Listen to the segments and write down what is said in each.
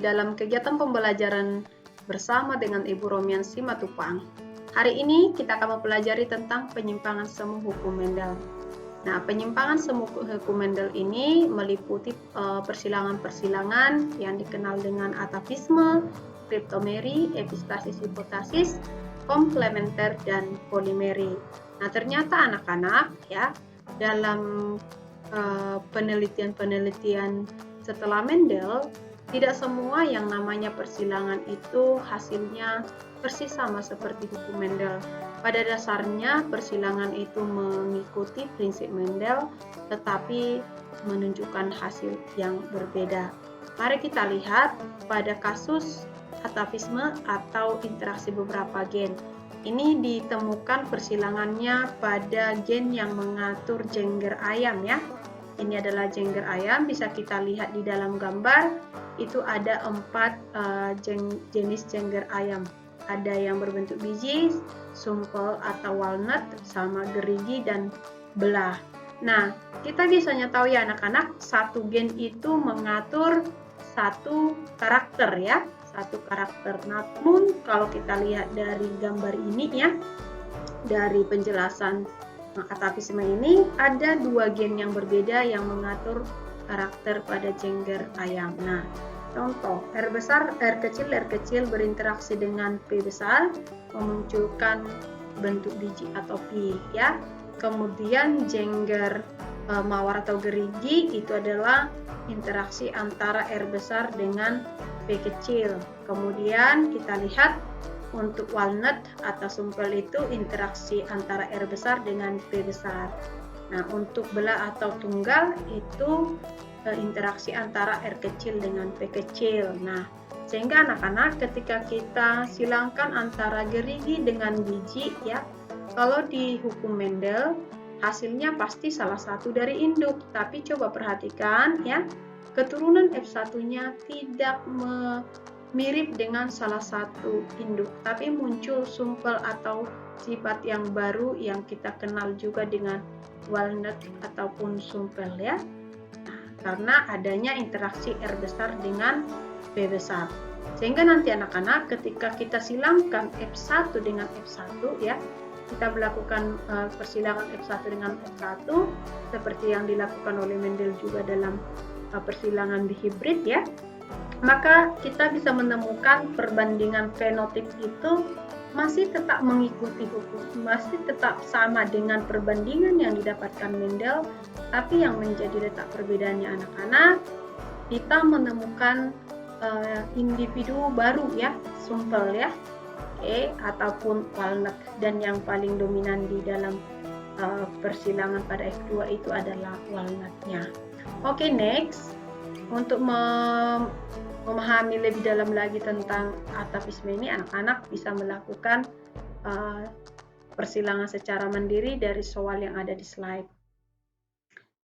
dalam kegiatan pembelajaran bersama dengan Ibu Romian Simatupang. Hari ini kita akan mempelajari tentang penyimpangan semu hukum Mendel. Nah, penyimpangan semu hukum Mendel ini meliputi persilangan-persilangan yang dikenal dengan atavisme, kriptomeri, epistasis hipotasis, komplementer, dan polimeri. Nah, ternyata anak-anak ya dalam penelitian-penelitian setelah Mendel, tidak semua yang namanya persilangan itu hasilnya persis sama seperti hukum Mendel. Pada dasarnya persilangan itu mengikuti prinsip Mendel tetapi menunjukkan hasil yang berbeda. Mari kita lihat pada kasus atavisme atau interaksi beberapa gen. Ini ditemukan persilangannya pada gen yang mengatur jengger ayam ya. Ini adalah jengger ayam, bisa kita lihat di dalam gambar. Itu ada 4 jenis jengger ayam. Ada yang berbentuk biji, sumpel atau walnut, sama gerigi dan belah. Nah, kita biasanya tahu ya anak-anak, satu gen itu mengatur satu karakter ya, satu karakter. Namun kalau kita lihat dari gambar ini ya, dari penjelasan atavisme ini ada 2 gen yang berbeda yang mengatur karakter pada jengger ayam. Nah, contoh R kecil berinteraksi dengan P besar memunculkan bentuk biji atau pi ya. Kemudian jengger mawar atau gerigi itu adalah interaksi antara R besar dengan P kecil. Kemudian kita lihat untuk walnut atau sumpel itu interaksi antara R besar dengan P besar. Nah, untuk belah atau tunggal itu interaksi antara R kecil dengan P kecil. Nah, sehingga anak-anak ketika kita silangkan antara gerigi dengan biji ya, kalau di hukum Mendel hasilnya pasti salah satu dari induk. Tapi coba perhatikan ya, keturunan F1-nya tidak mirip dengan salah satu induk, tapi muncul sumpel atau sifat yang baru yang kita kenal juga dengan walnut ataupun sumpel ya. Nah, karena adanya interaksi R besar dengan P besar. Sehingga nanti anak-anak ketika kita silangkan F1 dengan F1 ya, kita melakukan persilangan F1 dengan F1 seperti yang dilakukan oleh Mendel juga dalam persilangan dihibrid ya. Maka kita bisa menemukan perbandingan fenotip itu masih tetap mengikuti hukum, masih tetap sama dengan perbandingan yang didapatkan Mendel, tapi yang menjadi letak perbedaannya anak-anak, kita menemukan individu baru ya, sumpel ya, ataupun walnut, dan yang paling dominan di dalam persilangan pada F2 itu adalah walnutnya. Oke, next. Untuk memahami lebih dalam lagi tentang atavisme ini, anak-anak bisa melakukan persilangan secara mandiri dari soal yang ada di slide.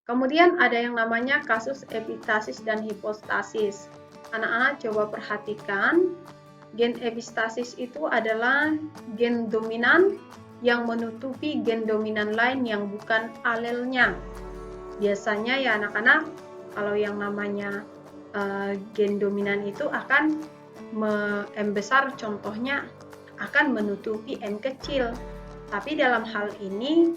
Kemudian ada yang namanya kasus epistasis dan hipostasis. Anak-anak coba perhatikan, gen epistasis itu adalah gen dominan yang menutupi gen dominan lain yang bukan alelnya. Biasanya ya anak-anak, kalau yang namanya gen dominan itu akan M besar contohnya akan menutupi M kecil. Tapi dalam hal ini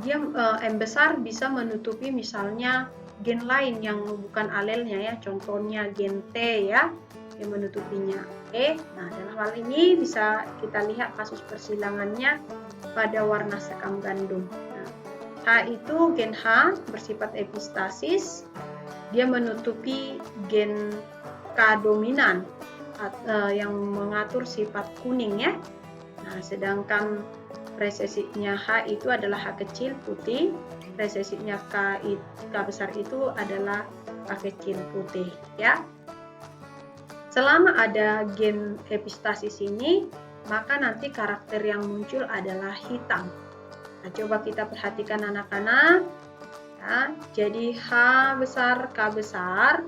dia M besar bisa menutupi misalnya gen lain yang bukan alelnya ya, contohnya gen T ya, yang menutupinya. Nah dalam hal ini bisa kita lihat kasus persilangannya pada warna sekam gandum. Nah, H itu gen H bersifat epistasis, dia menutupi gen K dominan yang mengatur sifat kuning ya. Nah, sedangkan resesinya H itu adalah H kecil putih, resesinya K besar itu adalah K kecil putih ya. Selama ada gen epistasis ini, maka nanti karakter yang muncul adalah hitam. Nah, coba kita perhatikan anak-anak. Ya, jadi H besar, K besar,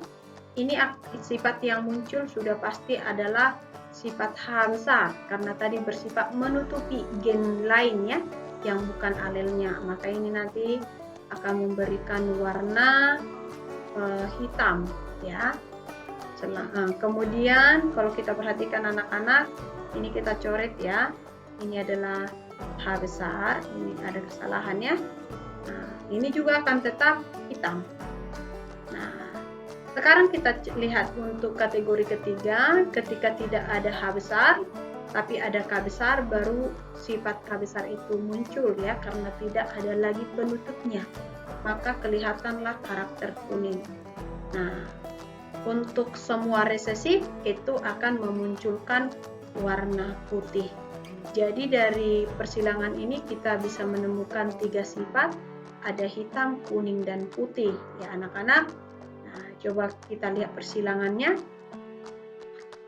ini sifat yang muncul sudah pasti adalah sifat H besar, karena tadi bersifat menutupi gen lain ya, yang bukan alelnya. Maka ini nanti akan memberikan warna hitam ya. Kemudian kalau kita perhatikan anak-anak, ini kita coret ya. Ini adalah H besar, ini ada kesalahannya. Nah, ini juga akan tetap hitam. Nah, sekarang kita lihat untuk kategori ketiga, ketika tidak ada H besar, tapi ada K besar, baru sifat K besar itu muncul ya, karena tidak ada lagi penutupnya. Maka kelihatanlah karakter kuning. Nah, untuk semua resesif itu akan memunculkan warna putih. Jadi dari persilangan ini kita bisa menemukan 3 sifat, ada hitam, kuning, dan putih ya anak-anak. Nah, coba kita lihat persilangannya.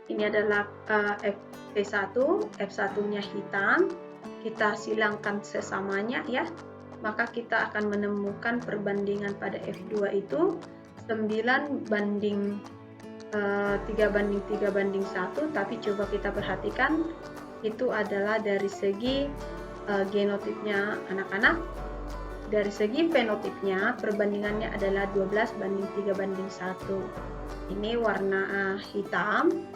Ini adalah F1, F1-nya hitam, kita silangkan sesamanya ya. Maka kita akan menemukan perbandingan pada F2 itu 9 banding 3 banding 3 banding 1, tapi coba kita perhatikan itu adalah dari segi genotipnya anak-anak. Dari segi fenotipnya perbandingannya adalah 12 banding 3 banding 1. Ini warna hitam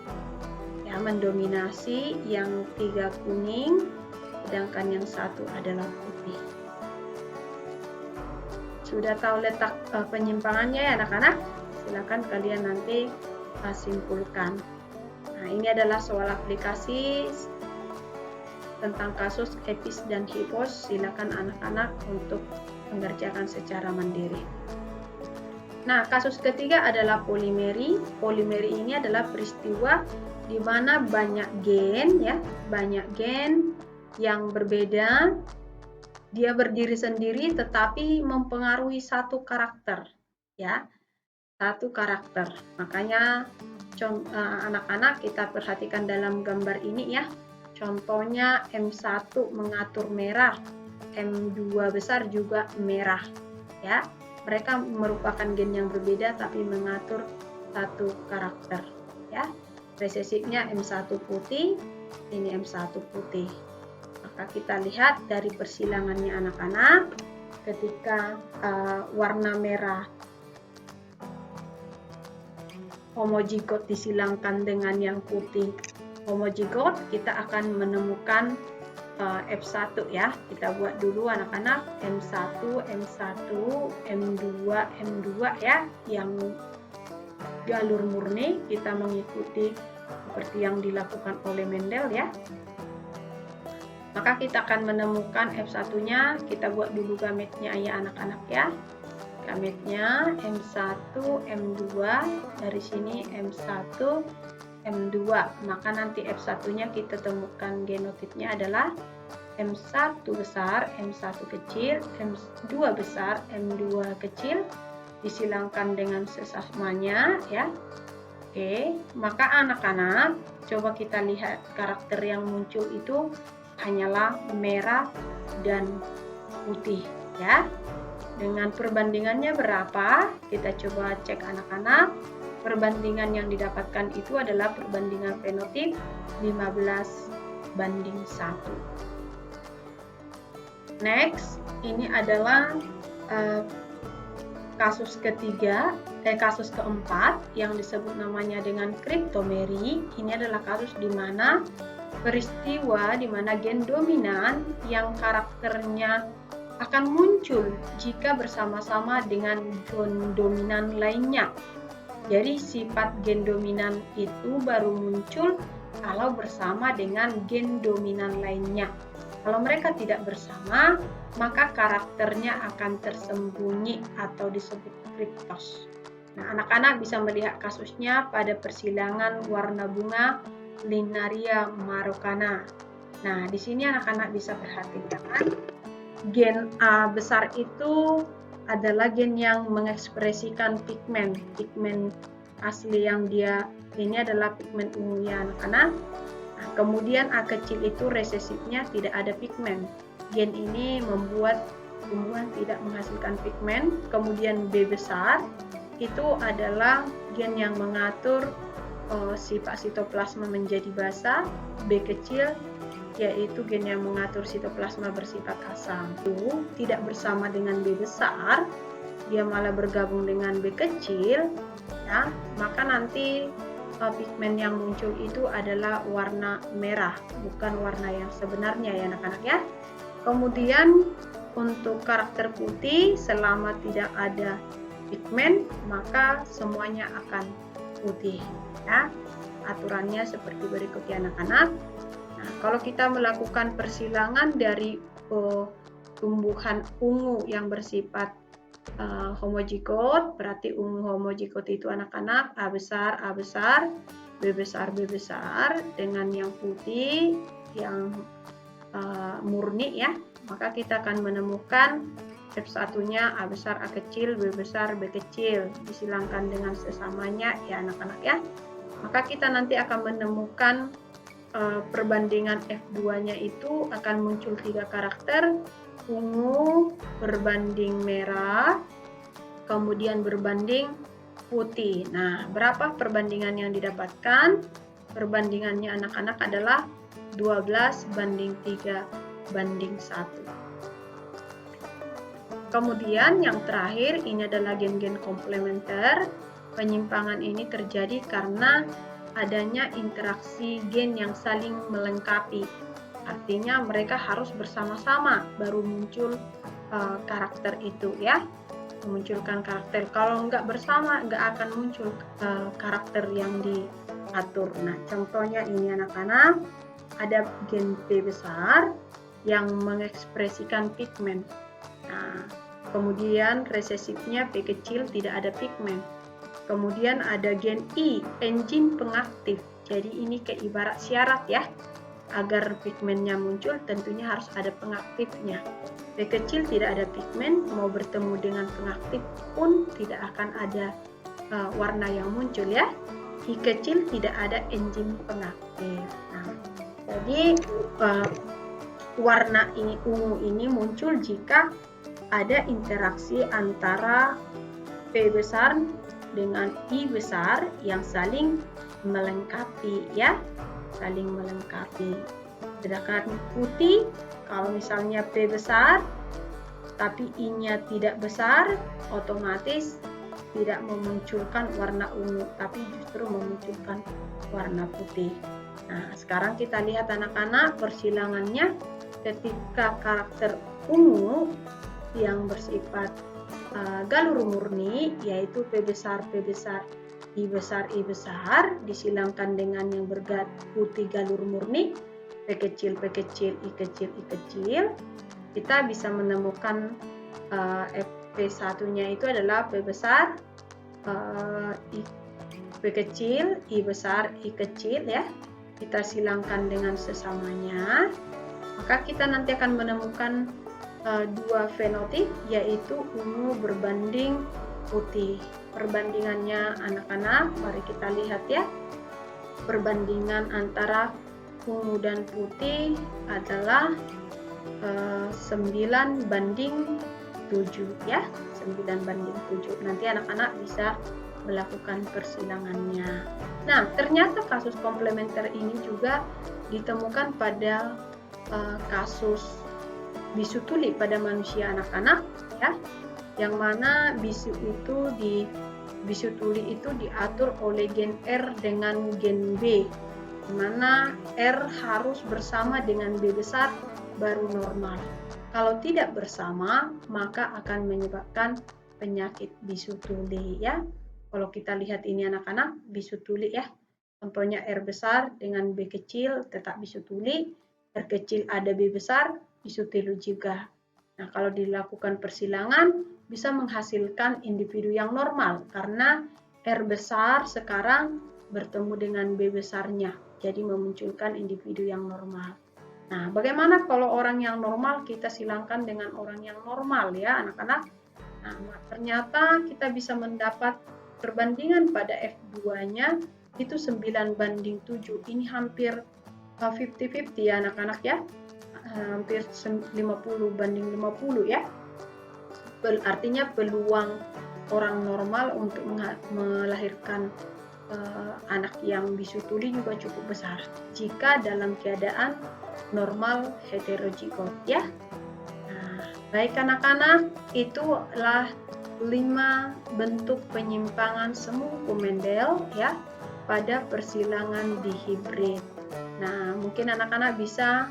ya, mendominasi, yang 3 kuning, sedangkan yang 1 adalah putih. Sudah tahu letak penyimpangannya ya anak-anak? Silakan kalian nanti simpulkan. Nah, ini adalah soal aplikasi tentang kasus EPIS dan HIPOS. Silakan anak-anak untuk mengerjakan secara mandiri. Nah, kasus ketiga adalah polimeri. Polimeri ini adalah peristiwa di mana banyak gen ya, banyak gen yang berbeda. Dia berdiri sendiri tetapi mempengaruhi satu karakter ya. Satu karakter. Makanya anak-anak kita perhatikan dalam gambar ini ya. Contohnya M1 mengatur merah, M2 besar juga merah ya. Mereka merupakan gen yang berbeda tapi mengatur satu karakter ya. Resesifnya M1 putih, ini M1 putih. Maka kita lihat dari persilangannya anak-anak, ketika warna merah homozigot disilangkan dengan yang putih homozigot, kita akan menemukan F1 ya. Kita buat dulu anak-anak, M1, M1, M2, M2 ya. Yang galur murni kita mengikuti seperti yang dilakukan oleh Mendel ya. Maka kita akan menemukan F1-nya, kita buat dulu gametnya ya anak-anak ya. Gametnya M1, M2, dari sini M1, M2. Maka nanti F1-nya kita temukan genotipnya adalah M1 besar, M1 kecil, M2 besar, M2 kecil, disilangkan dengan sesamanya ya. Oke, maka anak-anak coba kita lihat karakter yang muncul itu hanyalah merah dan putih ya. Dengan perbandingannya berapa? Kita coba cek anak-anak. Perbandingan yang didapatkan itu adalah perbandingan fenotip 15 banding 1. Next, ini adalah kasus keempat yang disebut namanya dengan kriptomeri. Ini adalah kasus di mana peristiwa di mana gen dominan yang karakternya akan muncul jika bersama-sama dengan gen dominan lainnya. Jadi sifat gen dominan itu baru muncul kalau bersama dengan gen dominan lainnya. Kalau mereka tidak bersama, maka karakternya akan tersembunyi atau disebut kriptos. Nah, anak-anak bisa melihat kasusnya pada persilangan warna bunga Linaria marocana. Nah, di sini anak-anak bisa perhatikan gen A besar itu adalah gen yang mengekspresikan pigmen asli yang dia ini adalah pigmen ungu ya anak-anak. Nah, kemudian A kecil itu resesifnya tidak ada pigmen. Gen ini membuat tumbuhan tidak menghasilkan pigmen. Kemudian B besar itu adalah gen yang mengatur sifat sitoplasma menjadi basa. B kecil yaitu gen yang mengatur sitoplasma bersifat asam. Itu tidak bersama dengan B besar, dia malah bergabung dengan B kecil ya. Maka nanti pigmen yang muncul itu adalah warna merah, bukan warna yang sebenarnya ya anak-anak ya. Kemudian untuk karakter putih, selama tidak ada pigmen maka semuanya akan putih ya. Aturannya seperti berikut ya anak-anak. Nah, kalau kita melakukan persilangan dari tumbuhan ungu yang bersifat homozigot, berarti ungu homozigot itu anak-anak A besar, B besar, B besar, dengan yang putih, yang murni ya, maka kita akan menemukan F1-nya A besar, A kecil, B besar, B kecil, disilangkan dengan sesamanya ya anak-anak ya. Maka kita nanti akan menemukan perbandingan F2-nya itu akan muncul 3 karakter, ungu berbanding merah, kemudian berbanding putih. Nah, berapa perbandingan yang didapatkan? Perbandingannya anak-anak adalah 12 banding 3 banding 1. Kemudian yang terakhir ini adalah gen-gen komplementer. Penyimpangan ini terjadi karena adanya interaksi gen yang saling melengkapi. Artinya mereka harus bersama-sama baru muncul karakter itu ya. Memunculkan karakter. Kalau nggak bersama nggak akan muncul karakter yang diatur. Nah, contohnya ini anak-anak, ada gen P besar yang mengekspresikan pigmen. Nah, kemudian resesifnya P kecil tidak ada pigmen. Kemudian ada gen I, enzim pengaktif. Jadi ini ibarat syarat ya, agar pigmennya muncul tentunya harus ada pengaktifnya. P kecil tidak ada pigmen, mau bertemu dengan pengaktif pun tidak akan ada warna yang muncul ya. I kecil tidak ada enzim pengaktif. Nah, jadi warna ini ungu ini muncul jika ada interaksi antara P besar dengan I besar yang saling melengkapi ya, saling melengkapi. Sedangkan putih, kalau misalnya P besar tapi I-nya tidak besar, otomatis tidak memunculkan warna ungu, tapi justru memunculkan warna putih. Nah, sekarang kita lihat anak-anak persilangannya. Ketika karakter ungu yang bersifat galur murni, yaitu P besar, P besar, I besar, I besar, disilangkan dengan yang bergat putih galur murni, P kecil, P kecil, I kecil, I kecil, kita bisa menemukan P1-nya itu adalah P besar, P kecil, I besar, I kecil ya. Kita silangkan dengan sesamanya, maka kita nanti akan menemukan dua fenotip, yaitu ungu berbanding putih. Perbandingannya anak-anak, mari kita lihat ya. Perbandingan antara ungu dan putih adalah 9 banding 7 ya. 9 banding 7. Nanti anak-anak bisa melakukan persilangannya. Nah, ternyata kasus komplementer ini juga ditemukan pada kasus bisu tuli pada manusia anak-anak ya, yang mana bisu tuli itu diatur oleh gen R dengan gen B, di mana R harus bersama dengan B besar baru normal. Kalau tidak bersama maka akan menyebabkan penyakit bisu tuli ya. Kalau kita lihat ini anak-anak, bisu tuli ya, contohnya R besar dengan B kecil tetap bisu tuli, R kecil ada B besar, bisu tuli juga. Nah, kalau dilakukan persilangan bisa menghasilkan individu yang normal karena R besar sekarang bertemu dengan B besarnya, jadi memunculkan individu yang normal. Nah, bagaimana kalau orang yang normal kita silangkan dengan orang yang normal ya anak-anak? Nah, ternyata kita bisa mendapat perbandingan pada F2-nya itu 9 banding 7. Ini hampir 50-50 ya anak-anak ya. Hampir 50 banding 50 ya. Artinya peluang orang normal untuk melahirkan anak yang bisu tuli juga cukup besar jika dalam keadaan normal heterozigot ya. Nah, baik anak-anak, itulah 5 bentuk penyimpangan semu Mendel ya. pada persilangan di hibrid. Nah, mungkin anak-anak bisa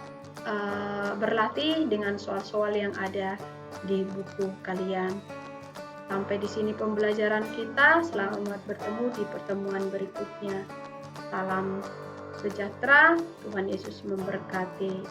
berlatih dengan soal-soal yang ada di buku kalian. Sampai di sini pembelajaran kita. Selamat bertemu di pertemuan berikutnya. Salam sejahtera, Tuhan Yesus memberkati.